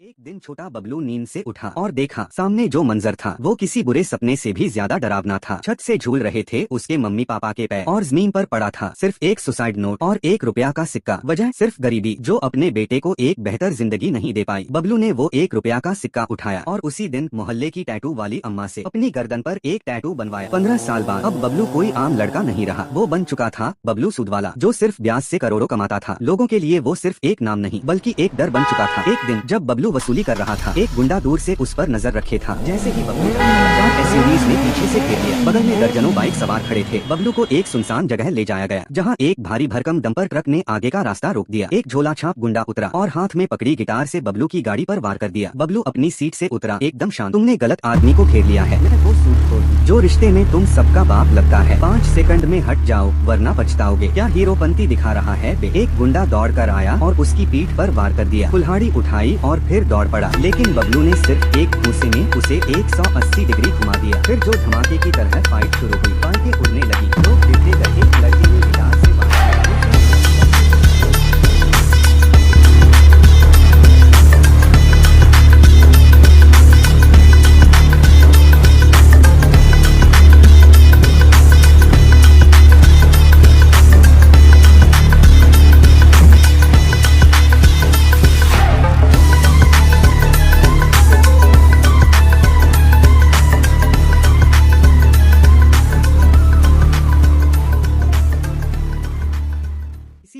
एक दिन छोटा बबलू नींद से उठा और देखा सामने जो मंजर था वो किसी बुरे सपने से भी ज्यादा डरावना था। छत से झूल रहे थे उसके मम्मी पापा के पैर और जमीन पर पड़ा था सिर्फ एक सुसाइड नोट और ₹1 का सिक्का। वजह सिर्फ गरीबी, जो अपने बेटे को एक बेहतर जिंदगी नहीं दे पाई। बबलू ने वो ₹1 का सिक्का उठाया और उसी दिन मोहल्ले की टैटू वाली अम्मा से अपनी गर्दन पर एक टैटू बनवाया। 15 साल बाद अब बबलू कोई आम लड़का नहीं रहा, वो बन चुका था बबलू सूदवाला, जो सिर्फ ब्याज से करोड़ों कमाता था। लोगों के लिए वो सिर्फ एक नाम नहीं बल्कि एक डर बन चुका था। एक दिन जब बबलू वसूली कर रहा था, एक गुंडा दूर से उस पर नजर रखे था। जैसे ही बबलू चार एसयूवीज ने पीछे से घेर लिया। बगल में दर्जनों बाइक सवार खड़े थे। बबलू को एक सुनसान जगह ले जाया गया जहां एक भारी भरकम डंपर ट्रक ने आगे का रास्ता रोक दिया। एक झोला छाप गुंडा उतरा और हाथ में पकड़ी गिटार से बबलू की गाड़ी पर वार कर दिया। बबलू अपनी सीट से उतरा एकदम शांत। तुमने गलत आदमी को घेर लिया है, वो सूट जो रिश्ते में तुम सबका बाप लगता है। 5 सेकंड में हट जाओ वरना पछताओगे। क्या हीरोपंती दिखा रहा है बे? एक गुंडा दौड़ कर आया और उसकी पीठ पर वार कर दिया। कुल्हाड़ी उठाई और फिर दौड़ पड़ा, लेकिन बबलू ने सिर्फ एक घूंसे में उसे 180 डिग्री घुमा दिया। फिर जो धमाके की तरह फाइट शुरू हुई, बाइकें उड़ने लगी, लोग गिरते गए। लड़की ने गिटार से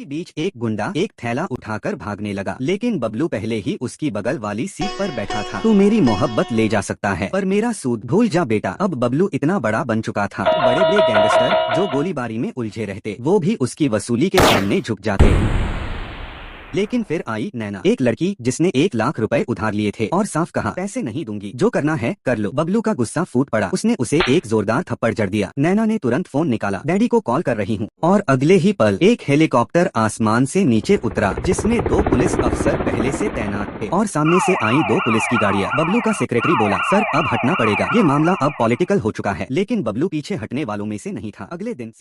बीच एक गुंडा एक थैला उठाकर भागने लगा, लेकिन बबलू पहले ही उसकी बगल वाली सीट पर बैठा था। तू मेरी मोहब्बत ले जा सकता है पर मेरा सूद भूल जा बेटा। अब बबलू इतना बड़ा बन चुका था, बड़े बड़े गैंगस्टर जो गोलीबारी में उलझे रहते वो भी उसकी वसूली के सामने झुक जाते। लेकिन फिर आई नैना, एक लड़की जिसने 1 लाख रुपए उधार लिए थे और साफ कहा पैसे नहीं दूंगी, जो करना है कर लो। बबलू का गुस्सा फूट पड़ा, उसने उसे एक जोरदार थप्पड़ जड़ दिया। नैना ने तुरंत फोन निकाला, डैडी को कॉल कर रही हूँ। और अगले ही पल एक हेलीकॉप्टर आसमान से नीचे उतरा जिसमें 2 पुलिस अफसर पहले से तैनात थे और सामने से आई 2 पुलिस की गाड़ियाँ। बबलू का सेक्रेटरी बोला, सर अब हटना पड़ेगा, ये मामला अब पॉलिटिकल हो चुका है। लेकिन बबलू पीछे हटने वालों में से नहीं था। अगले दिन